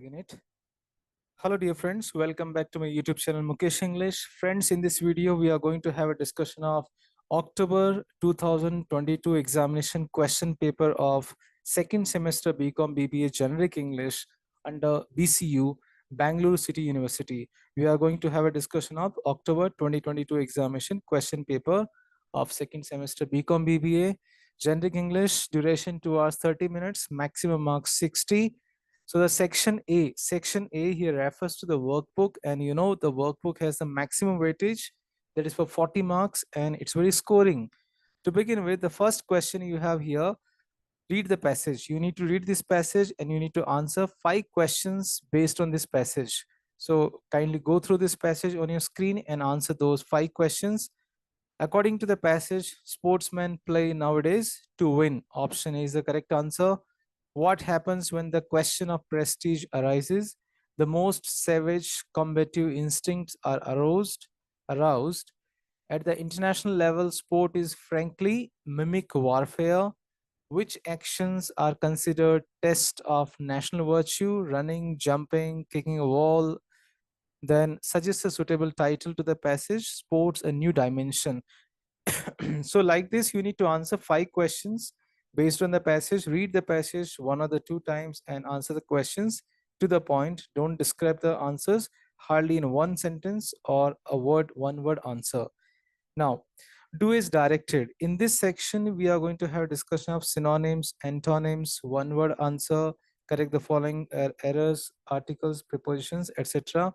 Unit. Hello dear friends, welcome back to my YouTube channel Mukesh English. Friends, in this video we are going to have a discussion of October 2022 examination question paper of second semester BCom BBA Generic English under BCU, Bangalore City University. We are going to have a discussion of October 2022 examination question paper of second semester BCom BBA Generic English. Duration 2 hours 30 minutes, maximum marks 60. So the section A here refers to the workbook, and you know the workbook has the maximum weightage, that is for 40 marks, and it's very scoring. To begin with, the first question you have here, read the passage. You need to read this passage and you need to answer 5 questions based on this passage. So kindly go through this passage on your screen and answer those 5 questions. According to the passage, sportsmen play nowadays to win. Option A is the correct answer. What happens when the question of prestige arises? The most savage combative instincts are aroused. At the international level, sport is frankly mimic warfare. Which actions are considered tests of national virtue? Running, jumping, kicking a wall. Then suggest a suitable title to the passage, Sports a New Dimension. So like this, you need to answer 5 questions based on the passage. Read the passage 1 or 2 times and answer the questions to the point. Don't describe the answers hardly in one sentence or a word, one word answer. Now, do is directed. In this section, we are going to have discussion of synonyms, antonyms, one word answer, correct the following errors, articles, prepositions, etc.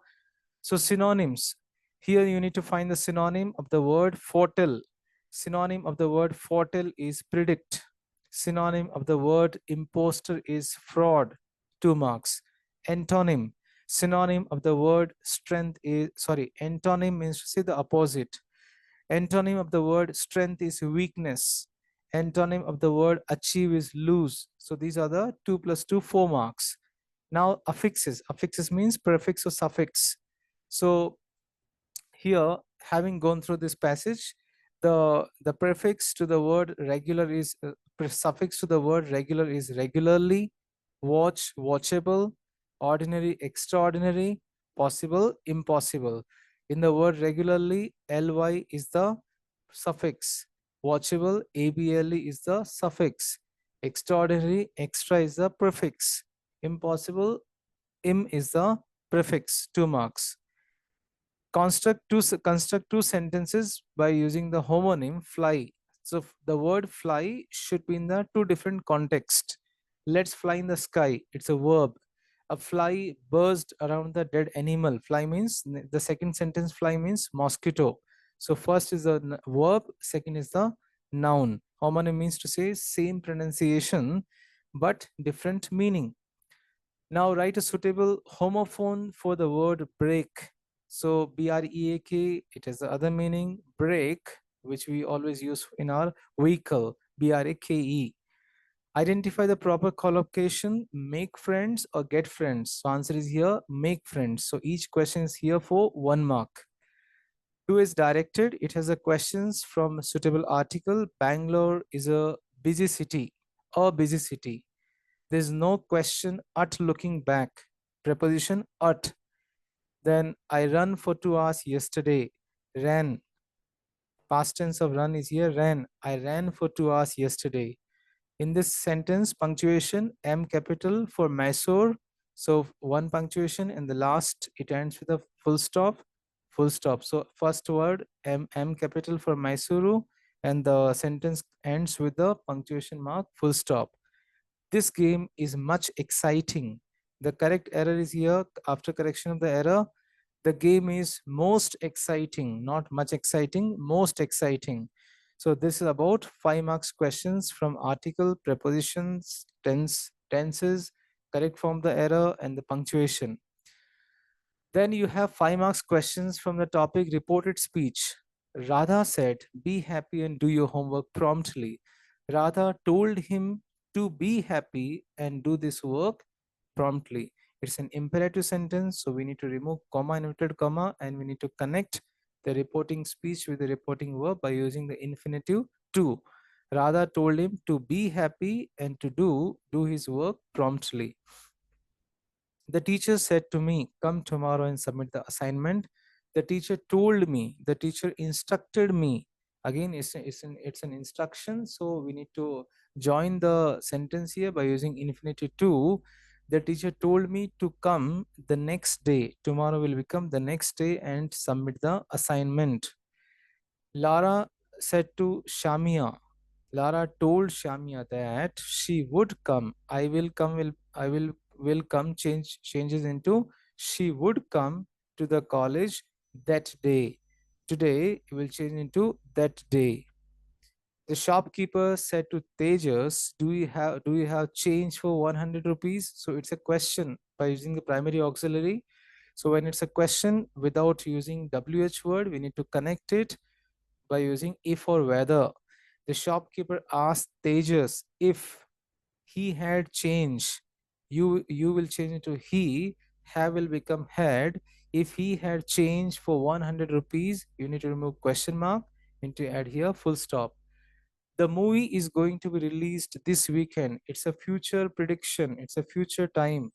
So synonyms. Here you need to find the synonym of the word foretell. Synonym of the word foretell is predict. Synonym of the word imposter is fraud, 2 marks. Antonym. Synonym of the word strength is, antonym means to say the opposite. Antonym of the word strength is weakness. Antonym of the word achieve is lose. So these are the 2 plus 2, 4 marks. Now affixes. Affixes means prefix or suffix. So here, having gone through this passage, the prefix to the word regular is suffix to the word regular is regularly, watch, watchable, ordinary, extraordinary, possible, impossible. In the word regularly, ly is the suffix, watchable, able is the suffix, extraordinary, extra is the prefix, impossible, im is the prefix, 2 marks. Construct two sentences by using the homonym fly. So the word fly should be in the 2 different contexts. Let's fly in the sky, it's a verb. A fly buzzed around the dead animal. Fly means, the second sentence fly means mosquito. So first is the verb, second is the noun. Homonym means to say same pronunciation but different meaning. Now write a suitable homophone for the word break. So break, it has the other meaning, brake, which we always use in our vehicle, brake. Identify the proper collocation, make friends or get friends. So answer is here, make friends. So each question is here for 1 mark. 2 is directed. It has the questions from a suitable article. Bangalore is a busy city, a busy city. There's no question at looking back. Preposition at. Then I run for 2 hours yesterday. Ran. Past tense of run is here, ran. I ran for 2 hours yesterday. In this sentence, punctuation, M capital for Mysore. So 1 punctuation, and the last, it ends with a full stop, full stop. So first word, M capital for Mysuru, and the sentence ends with the punctuation mark, full stop. This game is much exciting. The correct error is here. After correction of the error, the game is most exciting, not much exciting, most exciting. So this is about 5 marks questions from article, prepositions, tenses, correct form the error, and the punctuation. Then you have 5 marks questions from the topic reported speech. Radha said, be happy and do your homework promptly. Radha told him to be happy and do this work promptly. It's an imperative sentence, so we need to remove comma, inverted comma, and we need to connect the reporting speech with the reporting verb by using the infinitive to. Radha told him to be happy and to do his work promptly. The teacher said to me, come tomorrow and submit the assignment. The teacher told me, the teacher instructed me. Again, it's an instruction. So we need to join the sentence here by using infinitive to. The teacher told me to come the next day. Tomorrow will become the next day and submit the assignment. Lara said to Shamia, Lara told Shamia that she would come. I will come changes into she would come to the college that day. Today it will change into that day. The shopkeeper said to Tejas, do you have change for 100 rupees? So it's a question by using the primary auxiliary. So when it's a question without using WH word, we need to connect it by using if or whether. The shopkeeper asked Tejas if he had change. You will change it to he. Have will become had. If he had change for 100 rupees, you need to remove question mark and to add here full stop. The movie is going to be released this weekend. It's a future prediction. It's a future time.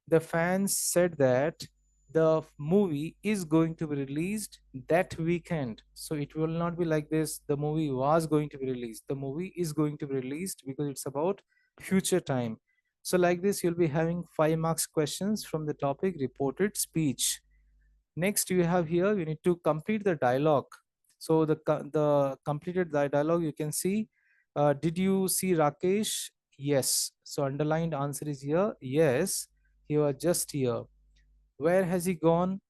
The fans said that the movie is going to be released that weekend. So it will not be like this. The movie was going to be released. The movie is going to be released because it's about future time. So like this, you'll be having 5 marks questions from the topic reported speech. Next, you have here, you need to complete the dialogue. So the completed dialogue, you can see, did you see Rakesh? Yes. So underlined answer is here. Yes, he was just here. Where has he gone?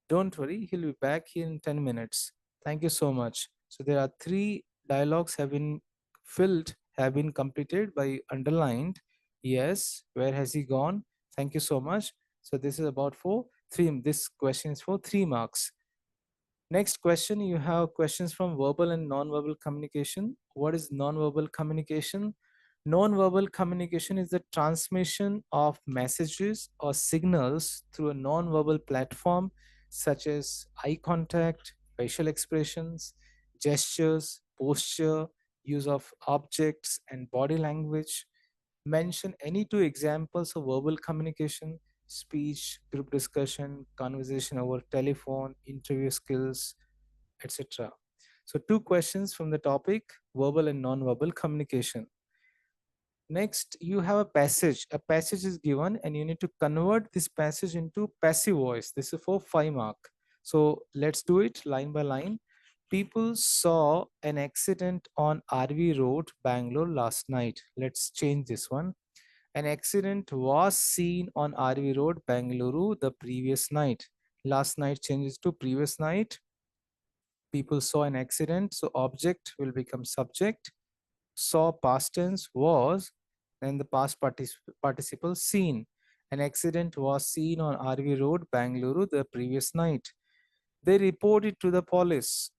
Don't worry, he'll be back here in 10 minutes. Thank you so much. So there are 3 dialogues have been filled, have been completed by underlined. Yes, where has he gone? Thank you so much. So this is about for three. This question is for 3 marks. Next question, you have questions from verbal and non-verbal communication. What is non-verbal communication? Non-verbal communication is the transmission of messages or signals through a non-verbal platform such as eye contact, facial expressions, gestures, posture, use of objects, and body language. Mention any 2 examples of verbal communication: speech, group discussion, conversation over telephone, interview skills, etc. So, 2 questions from the topic verbal and non-verbal communication. Next, you have a passage. A passage is given, and you need to convert this passage into passive voice. This is for 5 mark. So, let's do it line by line. People saw an accident on RV Road, Bangalore last night. Let's change this one. An accident was seen on RV Road, Bangalore the previous night. Last night changes to previous night. People saw an accident, so object will become subject. Saw past tense was, then the past participle seen. An accident was seen on RV Road, Bangalore the previous night. They reported to the police.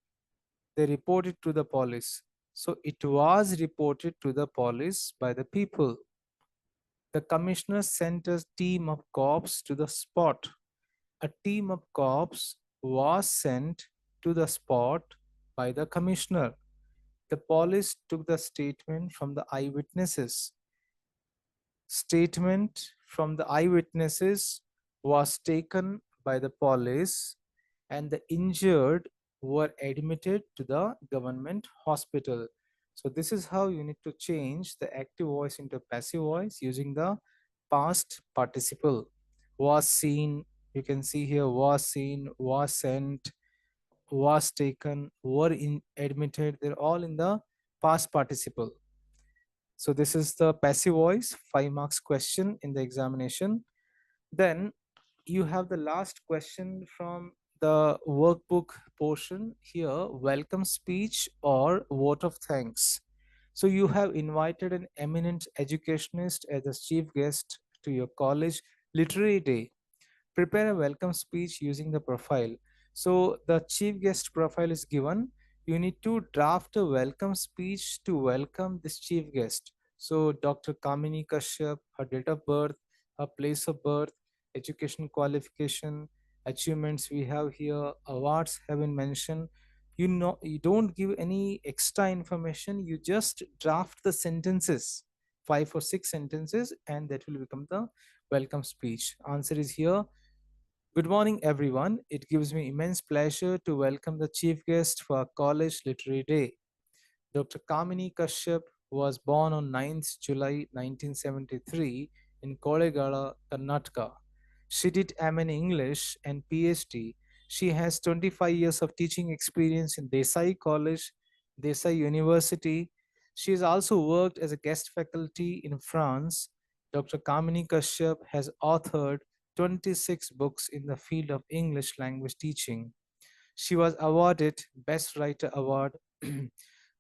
They reported to the police. So it was reported to the police by the people. The commissioner sent a team of cops to the spot. A team of cops was sent to the spot by the commissioner. The police took the statement from the eyewitnesses. Statement from the eyewitnesses was taken by the police, and the injured were admitted to the government hospital. So this is how you need to change the active voice into passive voice using the past participle. Was seen, you can see here, was seen, was sent, was taken, were admitted. They're all in the past participle. So this is the passive voice, 5 marks question in the examination. Then you have the last question from the workbook portion here, welcome speech or vote of thanks. So you have invited an eminent educationist as a chief guest to your college literary day. Prepare a welcome speech using the profile. So the chief guest profile is given. You need to draft a welcome speech to welcome this chief guest. So Dr. Kamini Kashyap, her date of birth, her place of birth, education qualification, achievements we have here, awards have been mentioned. You don't give any extra information. You just draft the sentences, 5 or 6 sentences, and that will become the welcome speech? Answer is here. Good morning, everyone. It gives me immense pleasure to welcome the chief guest for our College Literary Day. Dr. Kamini Kashyap was born on 9th July 1973 in Kolegala, Karnataka. She did M.A. in English and PhD. She has 25 years of teaching experience in Desai College, Desai University. She has also worked as a guest faculty in France. Dr. Kamini Kashyap has authored 26 books in the field of English language teaching. She was awarded Best Writer Award,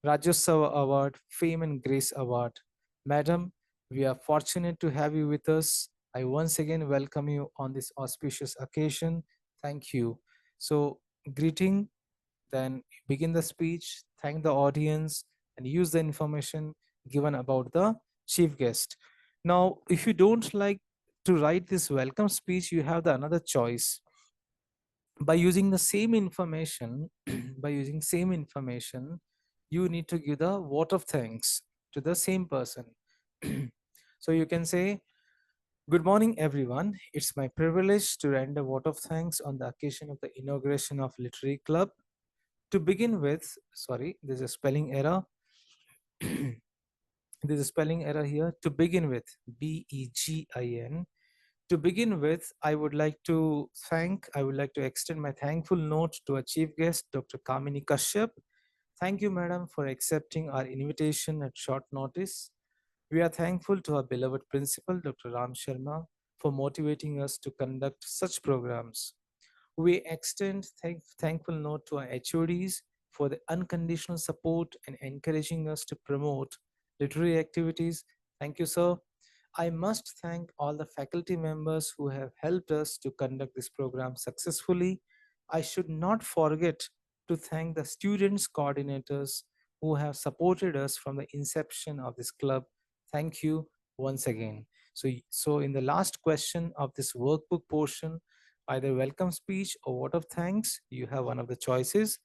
Rajyotsava Award, Fame and Grace Award. Madam, we are fortunate to have you with us. I once again welcome you on this auspicious occasion. Thank you. So, greeting, then begin the speech, thank the audience, and use the information given about the chief guest. Now, if you don't like to write this welcome speech, you have the another choice by using the same information. By using same information, you need to give the vote of thanks to the same person. So you can say, good morning everyone, it's my privilege to render a vote of thanks on the occasion of the inauguration of literary club. To begin with, sorry, there's a spelling error. There's a spelling error here. To begin with, Begin. To begin with, I would like to extend my thankful note to our chief guest, Dr. Kamini Kashyap. Thank you, madam, for accepting our invitation at short notice. We are thankful to our beloved principal, Dr. Ram Sharma, for motivating us to conduct such programs. We extend thankful note to our HODs for the unconditional support and encouraging us to promote literary activities. Thank you, sir. I must thank all the faculty members who have helped us to conduct this program successfully. I should not forget to thank the students coordinators who have supported us from the inception of this club. Thank you once again. So in the last question of this workbook portion, either welcome speech or vote of thanks, you have one of the choices.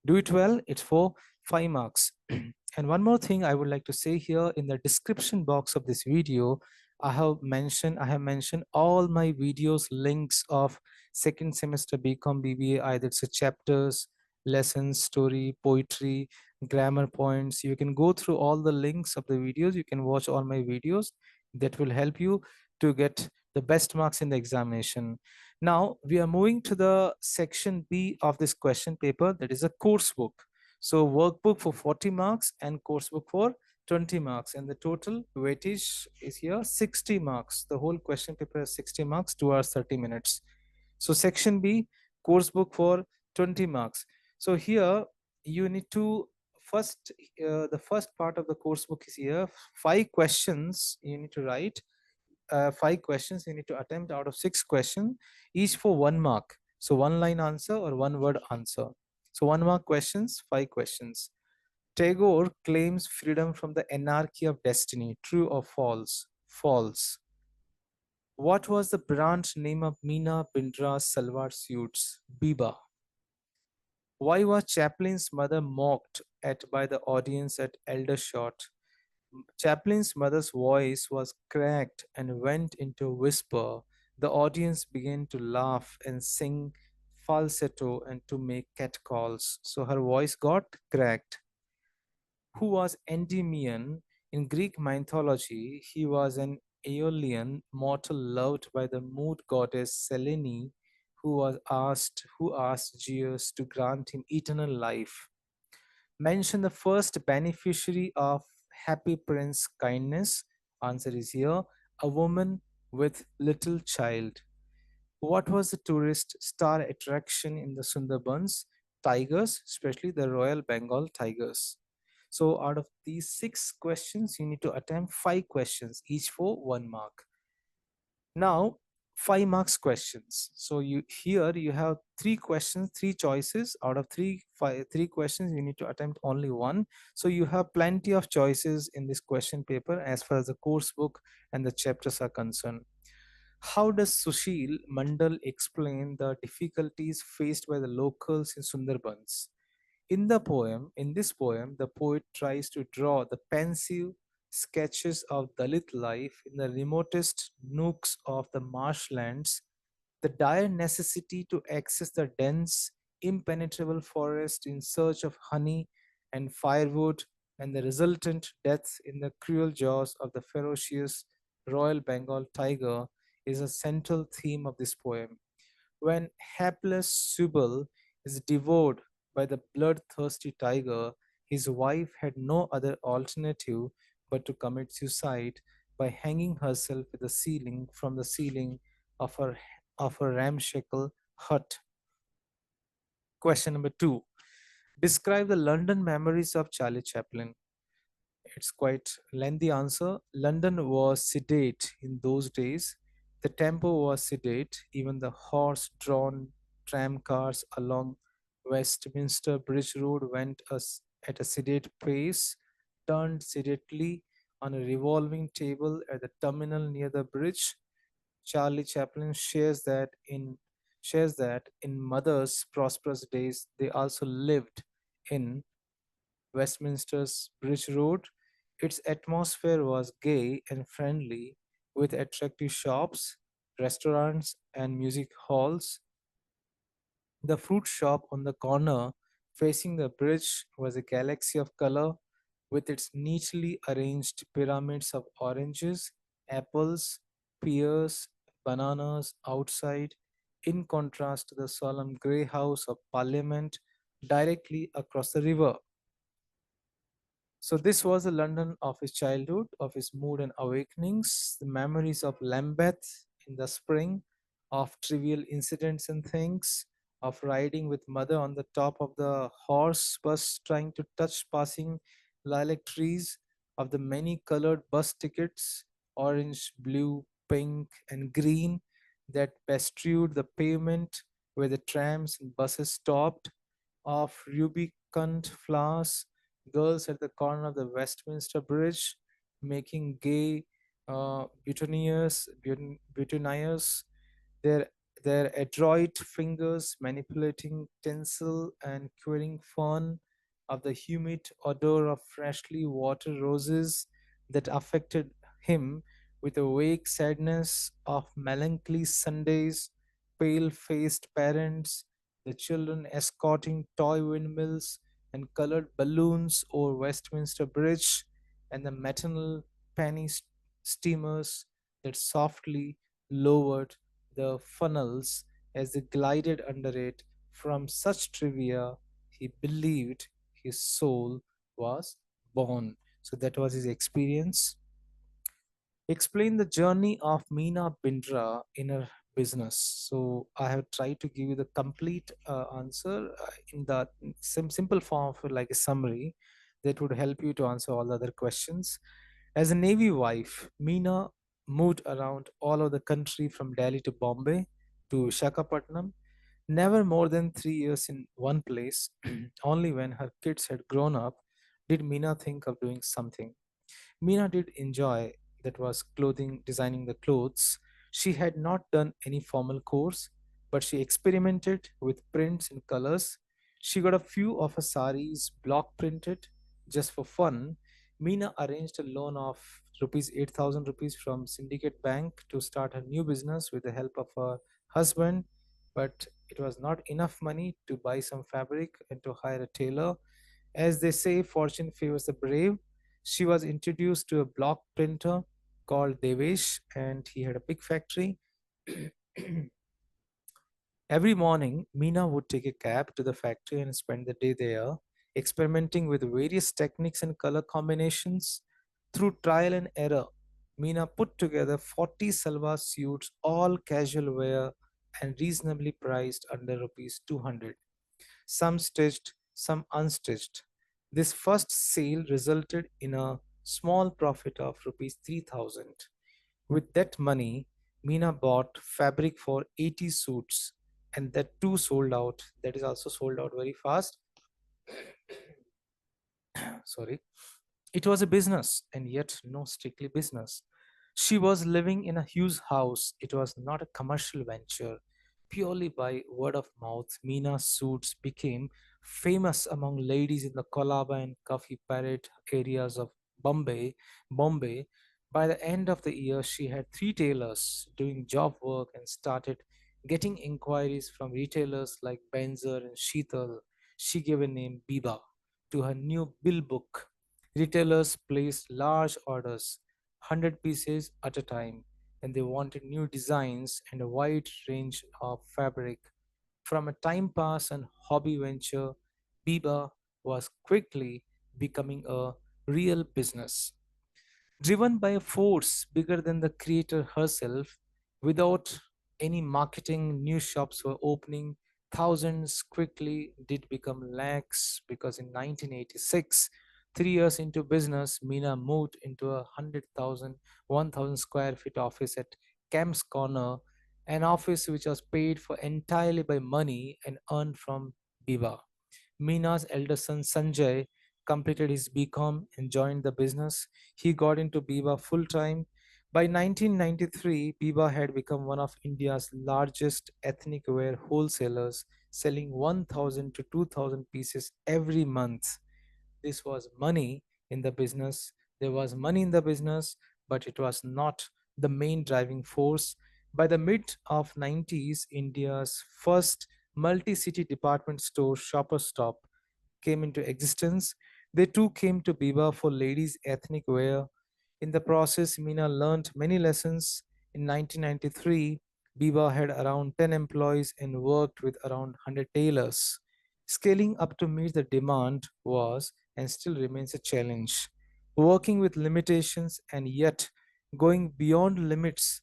Do it well, it's for 5 marks. And one more thing I would like to say here, in the description box of this video, I have mentioned all my videos links of second semester BCom BBA, either it's a chapters, lessons, story, poetry, grammar points. You can go through all the links of the videos. You can watch all my videos. That will help you to get the best marks in the examination. Now we are moving to the section B of this question paper, that is a course book. So workbook for 40 marks and course book for 20 marks, and the total weightage is here 60 marks. The whole question paper is 60 marks, 2 hours 30 minutes. So section B, course book for 20 marks. So here you need to first, the first part of the course book is here. 5 questions you need to write. 5 questions you need to attempt out of 6 questions, each for 1 mark. So one line answer or one word answer. So 1 mark questions, 5 questions. Tagore claims freedom from the anarchy of destiny. True or false? False. What was the brand name of Meena Bindra's salwar suits? Biba. Why was Chaplin's mother mocked at by the audience at Eldershot? Chaplin's mother's voice was cracked and went into a whisper. The audience began to laugh and sing falsetto and to make catcalls. So her voice got cracked. Who was Endymion? In Greek mythology, he was an Aeolian mortal loved by the mood goddess Selene, who asked Zeus to grant him eternal life. Mention the first beneficiary of Happy Prince kindness. Answer is here, a woman with little child. What was the tourist star attraction in the Sundarbans? Tigers, especially the Royal Bengal tigers. So out of these 6 questions, you need to attempt 5 questions, each for 1 mark. Now, 5 marks questions. So you have 3 questions, 3 choices. Out of 3 questions, you need to attempt only 1. So you have plenty of choices in this question paper as far as the course book and the chapters are concerned. How does Susil Mandal explain the difficulties faced by the locals in Sundarbans? In this poem, the poet tries to draw the pensive sketches of Dalit life in the remotest nooks of the marshlands, the dire necessity to access the dense, impenetrable forest in search of honey and firewood, and the resultant death in the cruel jaws of the ferocious Royal Bengal tiger is a central theme of this poem. When hapless Subal is devoured by the bloodthirsty tiger, his wife had no other alternative but to commit suicide by hanging herself with the ceiling from the ceiling of her ramshackle hut. Question number 2. Describe the London memories of Charlie Chaplin. It's quite lengthy answer. London was sedate in those days. The tempo was sedate. Even the horse-drawn tram cars along Westminster Bridge Road went at a sedate pace, turned sedately on a revolving table at the terminal near the bridge. Charlie Chaplin shares that in Mother's prosperous days they also lived in Westminster's Bridge Road. Its atmosphere was gay and friendly, with attractive shops, restaurants, and music halls. The fruit shop on the corner facing the bridge was a galaxy of color, with its neatly arranged pyramids of oranges, apples, pears, bananas outside, in contrast to the solemn grey house of Parliament directly across the river. So this was the London of his childhood, of his mood and awakenings, the memories of Lambeth in the spring, of trivial incidents and things, of riding with mother on the top of the horse bus trying to touch passing lilac trees, of the many colored bus tickets, orange, blue, pink, and green, that bestrewed the pavement where the trams and buses stopped, of rubicund flowers, girls at the corner of the Westminster Bridge making gay boutonnieres, their their adroit fingers manipulating tinsel and querying fern, of the humid odor of freshly watered roses that affected him with a vague sadness, of melancholy Sundays, pale faced parents, the children escorting toy windmills and colored balloons over Westminster Bridge, and the maternal steamers that softly lowered the funnels as they glided under it. From such trivia, he believed his soul was born. So that was his experience. Explain the journey of Meena Bindra in her business. So I have tried to give you the complete answer in the simple form of like a summary that would help you to answer all the other questions. As a Navy wife, Meena moved around all over the country from Delhi to Bombay to Visakhapatnam, never more than 3 years in one place. Only when her kids had grown up did Meena think of doing something. Meena did enjoy, that was clothing, designing the clothes. She had not done any formal course, but she experimented with prints and colors. She got a few of her saris block printed just for fun. Meena arranged a loan of rupees 8,000 rupees from Syndicate Bank to start her new business with the help of her husband, but it was not enough money to buy some fabric and to hire a tailor. As they say, fortune favors the brave. She was introduced to a block printer called Devesh, and he had a big factory. Every morning, Meena would take a cab to the factory and spend the day there, experimenting with various techniques and color combinations. Through trial and error, Meena put together 40 salwar suits, all casual wear and reasonably priced under rupees 200, some stitched, some unstitched. This first sale resulted in a small profit of rupees 3,000. With that money, Meena bought fabric for 80 suits, and that too sold out. That is also sold out very fast. Sorry. It was a business, and yet no strictly business. She was living in a huge house. It was not a commercial venture. Purely by word of mouth, Meena's suits became famous among ladies in the Colaba and Coffee Parade areas of Bombay, Bombay. By the end of the year, she had three tailors doing job work and started getting inquiries from retailers like Benzer and Sheetal. She gave a name Biba to her new bill book. Retailers placed large orders, 100 pieces at a time, and they wanted new designs and a wide range of fabric. From a time pass and hobby venture, Biba was quickly becoming a real business. Driven by a force bigger than the creator herself, without any marketing, new shops were opening. Thousands quickly did become lakhs because in 1986, 3 years into business, Meena moved into a 100,000, 1,000 square feet office at Camp's Corner, an office which was paid for entirely by money and earned from Biba. Meena's elder son Sanjay completed his BCom and joined the business. He got into Biba full time. By 1993, Biba had become one of India's largest ethnic wear wholesalers, selling 1,000 to 2,000 pieces every month. This was money in the business. There was money in the business, but it was not the main driving force. By the mid of 90s, India's first multi-city department store, Shopper Stop, came into existence. They too came to Biba for ladies' ethnic wear. In the process, Meena learned many lessons. In 1993, Biba had around 10 employees and worked with around 100 tailors. Scaling up to meet the demand was and still remains a challenge. Working with limitations and yet going beyond limits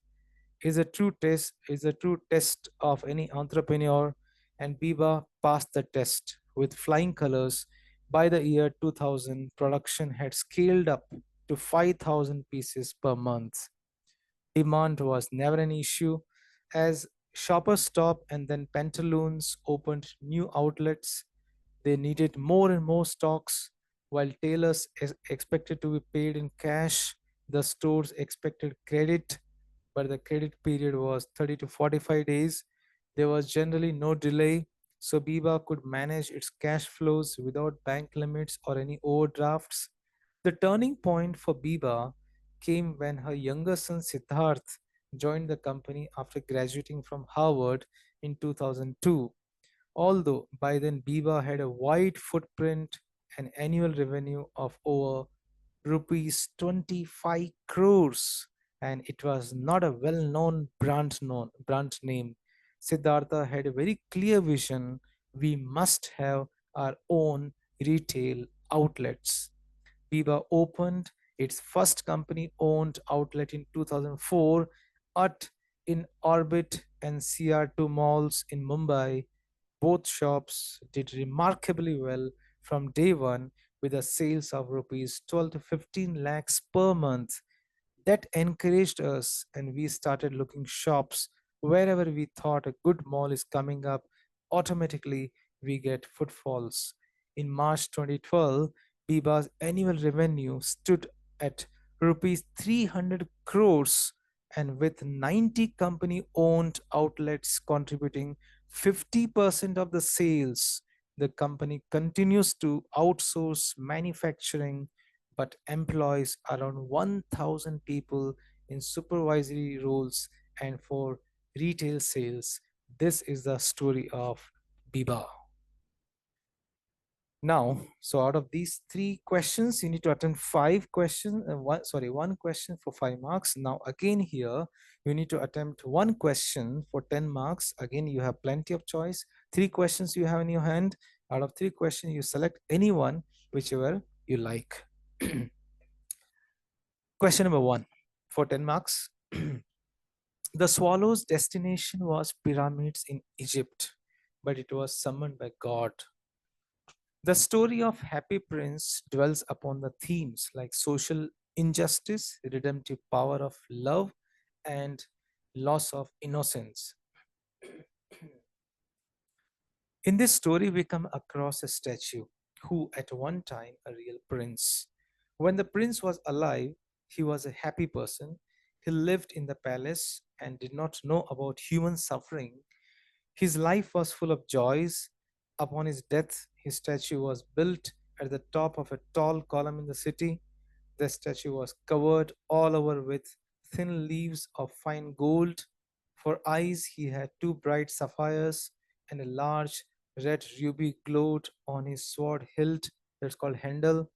is a true test of any entrepreneur, and Biba passed the test with flying colors. By the year 2000, production had scaled up to 5,000 pieces per month. Demand was never an issue. As Shoppers Stop and then Pantaloons opened new outlets, they needed more and more stocks. While tailors expected to be paid in cash, the stores expected credit, but the credit period was 30 to 45 days. There was generally no delay, so Biba could manage its cash flows without bank limits or any overdrafts. The turning point for Biba came when her younger son Siddharth joined the company after graduating from Harvard in 2002. Although by then Biba had a wide footprint and annual revenue of over rupees 25 crores, and it was not a well-known brand name. Siddhartha had a very clear vision. We must have our own retail outlets. Biba opened its first company owned outlet in 2004 at in Orbit and CR2 malls in Mumbai. Both shops did remarkably well from day one with a sales of rupees 12 to 15 lakhs per month. That encouraged us, and we started looking shops wherever we thought a good mall is coming up. Automatically, we get footfalls. In March 2012, Biba's annual revenue stood at rupees 300 crores, and with 90 company owned outlets contributing 50% of the sales, the company continues to outsource manufacturing but employs around 1,000 people in supervisory roles and for retail sales. This is the story of Biba. Now, so out of these three questions, you need to attempt five questions, one question for 5 marks. Now, again here, you need to attempt one question for 10 marks. Again, you have plenty of choice. Three questions you have in your hand. Out of three questions, you select any one, whichever you like. Question number one for 10 marks. The swallow's destination was pyramids in Egypt, but it was summoned by God. The story of Happy Prince dwells upon the themes like social injustice, redemptive power of love, and loss of innocence. In this story, we come across a statue who, at one time, a real prince. When the prince was alive, he was a happy person. He lived in the palace and did not know about human suffering. His life was full of joys. Upon his death, his statue was built at the top of a tall column in the city. The statue was covered all over with thin leaves of fine gold. For eyes, he had two bright sapphires, and a large red ruby glowed on his sword hilt, that's called handle.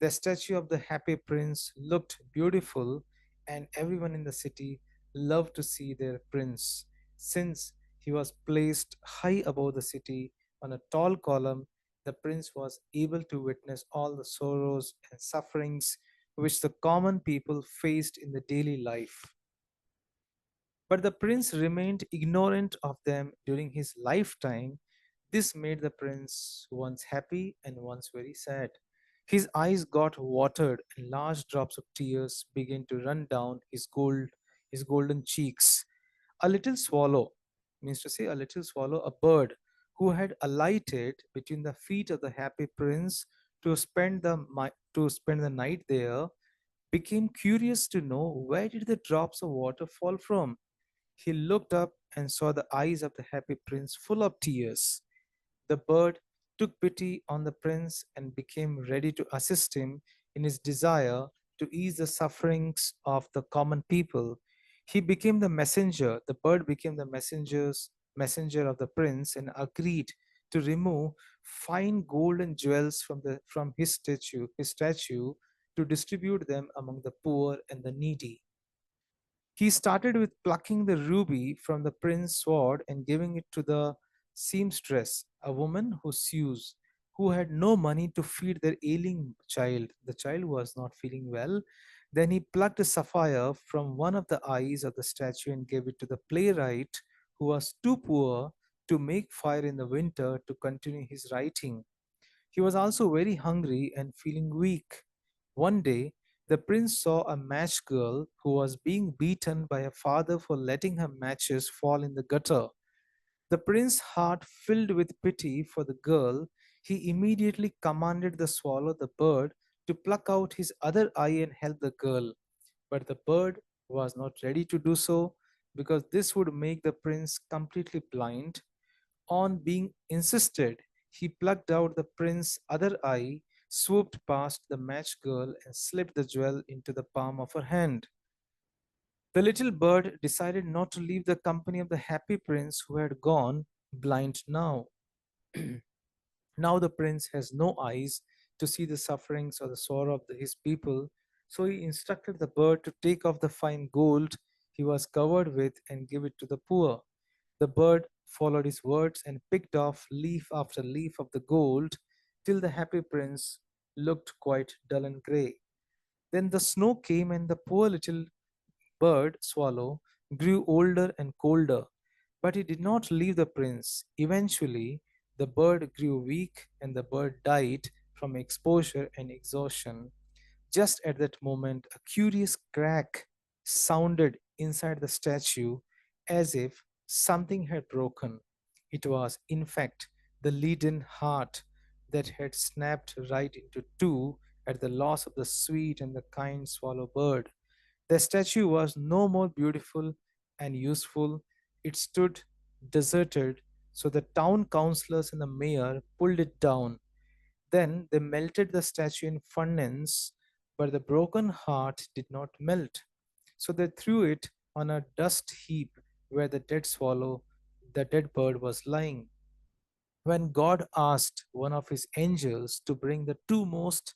The statue of the happy prince looked beautiful, and everyone in the city loved to see their prince. Since he was placed high above the city on a tall column, the prince was able to witness all the sorrows and sufferings which the common people faced in the daily life. But the prince remained ignorant of them during his lifetime. This made the prince once happy and once very sad. His eyes got watered, and large drops of tears began to run down his golden cheeks. A little swallow, means to say a little swallow, a bird who had alighted between the feet of the happy prince to spend the night there, became curious to know where did the drops of water fall from. He looked up and saw the eyes of the happy prince full of tears. The bird took pity on the prince and became ready to assist him in his desire to ease the sufferings of the common people. He became the messenger, the bird became the messenger of the prince and agreed to remove fine gold and jewels from his statue to distribute them among the poor and the needy. He started with plucking the ruby from the prince's sword and giving it to the seamstress, a woman who sews, who had no money to feed their ailing child. The child was not feeling well. Then he plucked a sapphire from one of the eyes of the statue and gave it to the playwright, who was too poor to make fire in the winter to continue his writing. He was also very hungry and feeling weak. One day, the prince saw a match girl who was being beaten by her father for letting her matches fall in the gutter. The prince's heart filled with pity for the girl. He immediately commanded the swallow, the bird, to pluck out his other eye and help the girl. But the bird was not ready to do so because this would make the prince completely blind. On being insisted, he plucked out the prince's other eye, swooped past the match girl, and slipped the jewel into the palm of her hand. The little bird decided not to leave the company of the happy prince who had gone blind now. Now the prince has no eyes to see the sufferings or the sorrow of his people, so he instructed the bird to take off the fine gold he was covered with and give it to the poor. The bird followed his words and picked off leaf after leaf of the gold till the happy prince looked quite dull and grey. Then the snow came, and the poor little bird, swallow, grew older and colder. But he did not leave the prince. Eventually, the bird grew weak and the bird died from exposure and exhaustion. Just at that moment, a curious crack sounded inside the statue as if something had broken. It was, in fact, the leaden heart that had snapped right into two at the loss of the sweet and the kind swallow bird. The statue was no more beautiful and useful. It stood deserted, so the town councillors and the mayor pulled it down. Then they melted the statue in furnace, but the broken heart did not melt. So they threw it on a dust heap where the dead bird, was lying. When God asked one of his angels to bring the two most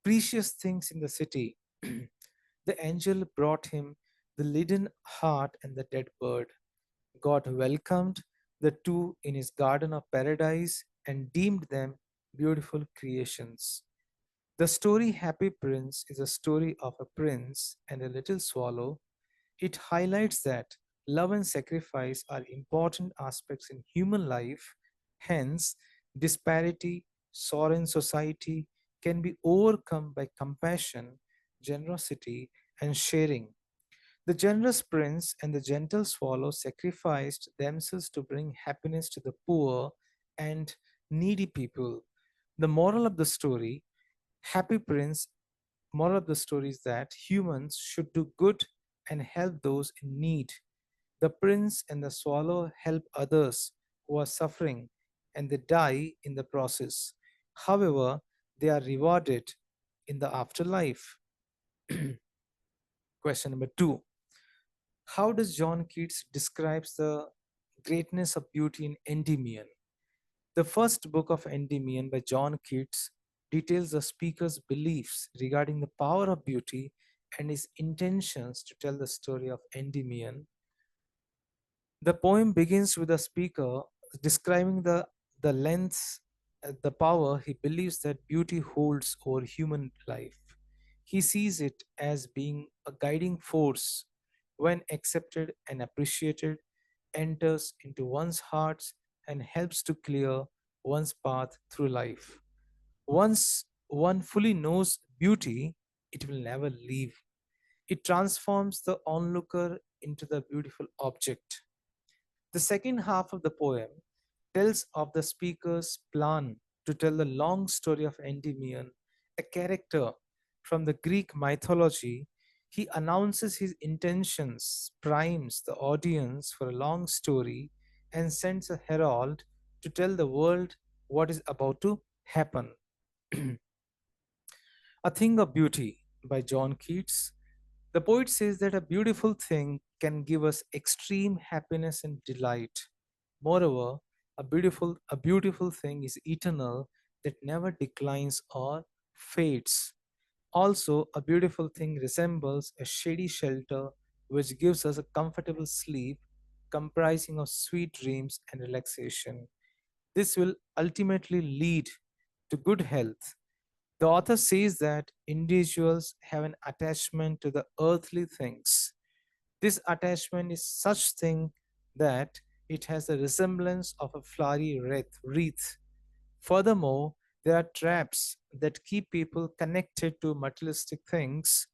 precious things in the city, the angel brought him the leaden heart and the dead bird. God welcomed the two in his garden of paradise and deemed them beautiful creations. The story Happy Prince is a story of a prince and a little swallow. It highlights that love and sacrifice are important aspects in human life. Hence, disparity, sorrow in society can be overcome by compassion, generosity, and sharing. The generous prince and the gentle swallow sacrificed themselves to bring happiness to the poor and needy people. The moral of the story, Happy Prince, moral of the story is that humans should do good and help those in need. The prince and the swallow help others who are suffering and they die in the process. However, they are rewarded in the afterlife. Question number two. How does John Keats describes the greatness of beauty in Endymion? The first book of Endymion by John Keats details the speaker's beliefs regarding the power of beauty and his intentions to tell the story of Endymion. The poem begins with the speaker describing the lengths, the power he believes that beauty holds over human life. He sees it as being a guiding force when accepted and appreciated, enters into one's hearts and helps to clear one's path through life. Once one fully knows beauty, it will never leave. It transforms the onlooker into the beautiful object. The second half of the poem tells of the speaker's plan to tell the long story of Endymion, a character from the Greek mythology. He announces his intentions, primes the audience for a long story, and sends a herald to tell the world what is about to happen. A Thing of Beauty by John Keats. The poet says that a beautiful thing can give us extreme happiness and delight. Moreover, a beautiful thing is eternal that never declines or fades. Also, a beautiful thing resembles a shady shelter which gives us a comfortable sleep comprising of sweet dreams and relaxation. This will ultimately lead to good health. The author says that individuals have an attachment to the earthly things. This attachment is such thing that it has the resemblance of a flowery wreath. Furthermore, there are traps that keep people connected to materialistic things.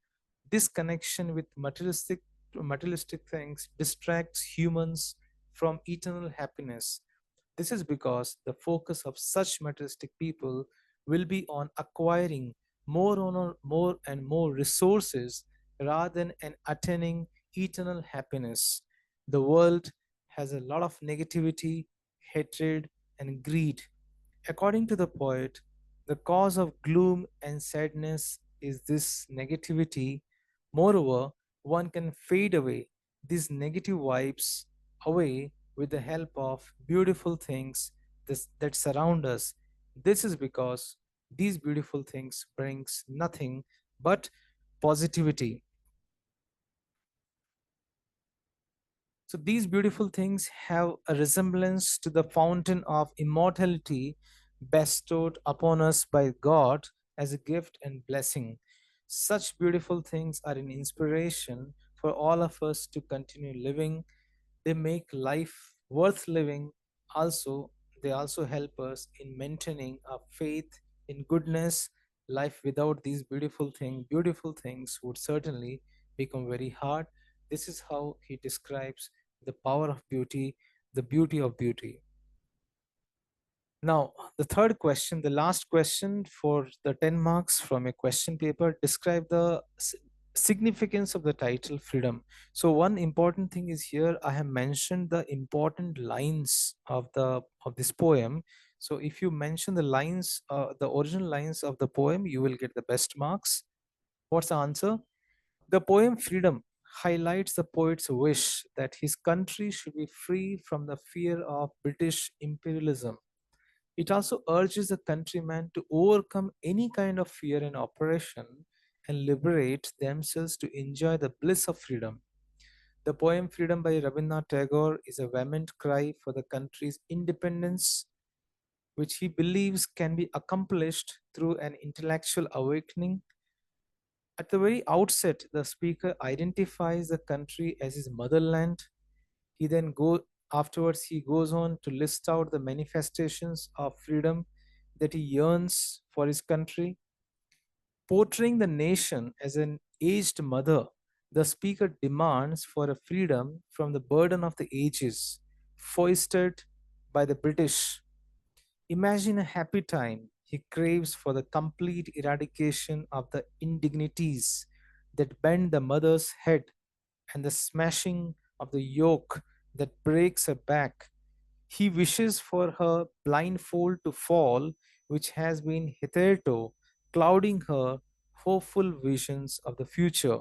This connection with materialistic things distracts humans from eternal happiness. This is because the focus of such materialistic people will be on acquiring more and more resources rather than an attaining eternal happiness. The world has a lot of negativity, hatred, and greed. According to the poet, the cause of gloom and sadness is this negativity. Moreover, one can fade away these negative vibes away with the help of beautiful things that surround us. This is because these beautiful things brings nothing but positivity. So these beautiful things have a resemblance to the fountain of immortality bestowed upon us by God as a gift and blessing. Such beautiful things are an inspiration for all of us to continue living. They make life worth living. Also, they also help us in maintaining our faith in goodness. Life without these beautiful things would certainly become very hard. This is how he describes the power of beauty, the beauty of beauty. Now, the third question, the last question for the 10 marks from a question paper, describe the significance of the title Freedom. So one important thing is here I have mentioned the important lines of this poem. So if you mention the lines, the original lines of the poem, you will get the best marks. What's the answer? The poem Freedom highlights the poet's wish that his country should be free from the fear of British imperialism. It also urges the countrymen to overcome any kind of fear and oppression and liberate themselves to enjoy the bliss of freedom. The poem Freedom by Rabindranath Tagore is a vehement cry for the country's independence, which he believes can be accomplished through an intellectual awakening. At the very outset, the speaker identifies the country as his motherland. He then afterwards he goes on to list out the manifestations of freedom that he yearns for his country. Portraying the nation as an aged mother, the speaker demands for a freedom from the burden of the ages foisted by the British. Imagine a happy time. He craves for the complete eradication of the indignities that bend the mother's head and the smashing of the yoke that breaks her back. He wishes for her blindfold to fall, which has been hitherto clouding her hopeful visions of the future.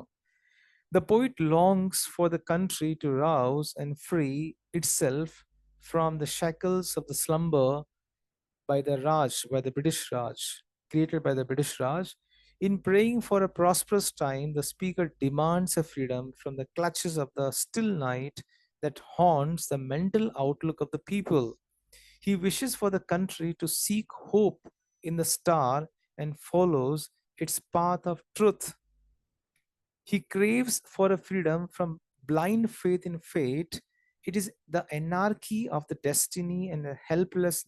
The poet longs for the country to rouse and free itself from the shackles of the slumber by the British Raj, created by the British Raj. In praying for a prosperous time, the speaker demands a freedom from the clutches of the still night that haunts the mental outlook of the people. He wishes for the country to seek hope in the star and follows its path of truth. He craves for a freedom from blind faith in fate. It is the anarchy of the destiny and a helpless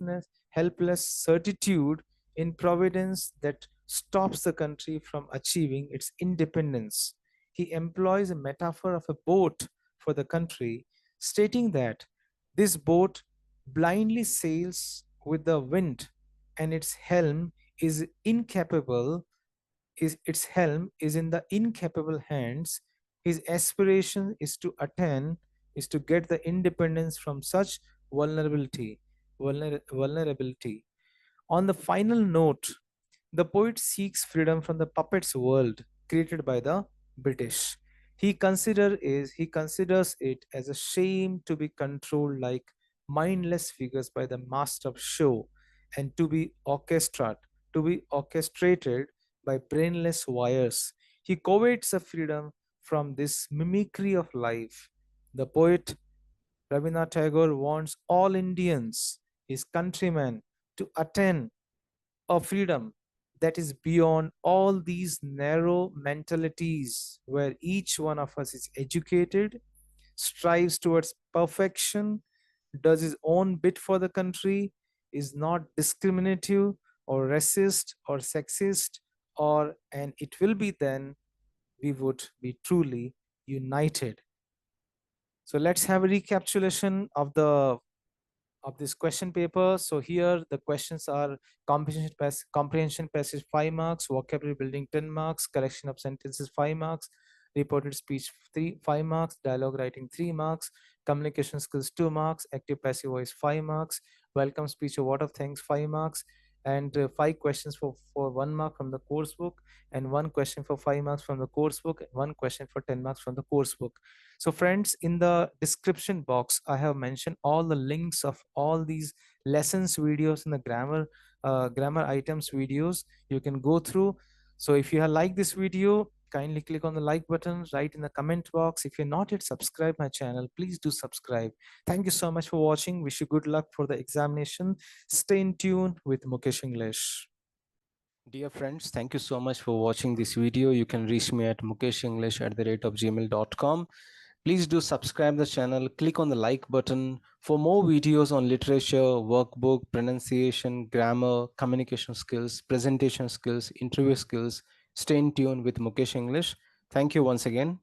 certitude in providence that stops the country from achieving its independence. He employs a metaphor of a boat for the country, stating that this boat blindly sails with the wind and is incapable its helm is in the incapable hands. His aspiration is to get the independence from such vulnerability. On the final note, the poet seeks freedom from the puppet's world created by the British. He considers it as a shame to be controlled like mindless figures by the master of show and to be orchestrated by brainless wires. He covets a freedom from this mimicry of life. The poet Rabindranath Tagore wants all Indians, his countrymen, to attain a freedom that is beyond all these narrow mentalities, where each one of us is educated, strives towards perfection, does his own bit for the country, is not discriminative or racist or sexist, or and it will be then we would be truly united. So let's have a recapitulation of this question paper. So here the questions are comprehension passage 5 marks, vocabulary building 10 marks, correction of sentences 5 marks, reported speech 5 marks, dialogue writing 3 marks, communication skills 2 marks, active passive voice 5 marks, welcome speech a word of thanks 5 marks, and 5 questions for 1 mark from the course book, and 1 question for 5 marks from the course book, and 1 question for 10 marks from the course book. So friends, in the description box, I have mentioned all the links of all these lessons videos and the grammar items videos you can go through. So if you have liked this video, kindly click on the like button, write in the comment box. If you're not yet subscribed my channel, please do subscribe. Thank you so much for watching. Wish you good luck for the examination. Stay in tune with Mukesh English. Dear friends, thank you so much for watching this video. You can reach me at mukeshenglish@gmail.com. Please do subscribe the channel, click on the like button for more videos on literature, workbook, pronunciation, grammar, communication skills, presentation skills, interview skills. Stay in tune with Mukesh English. Thank you once again.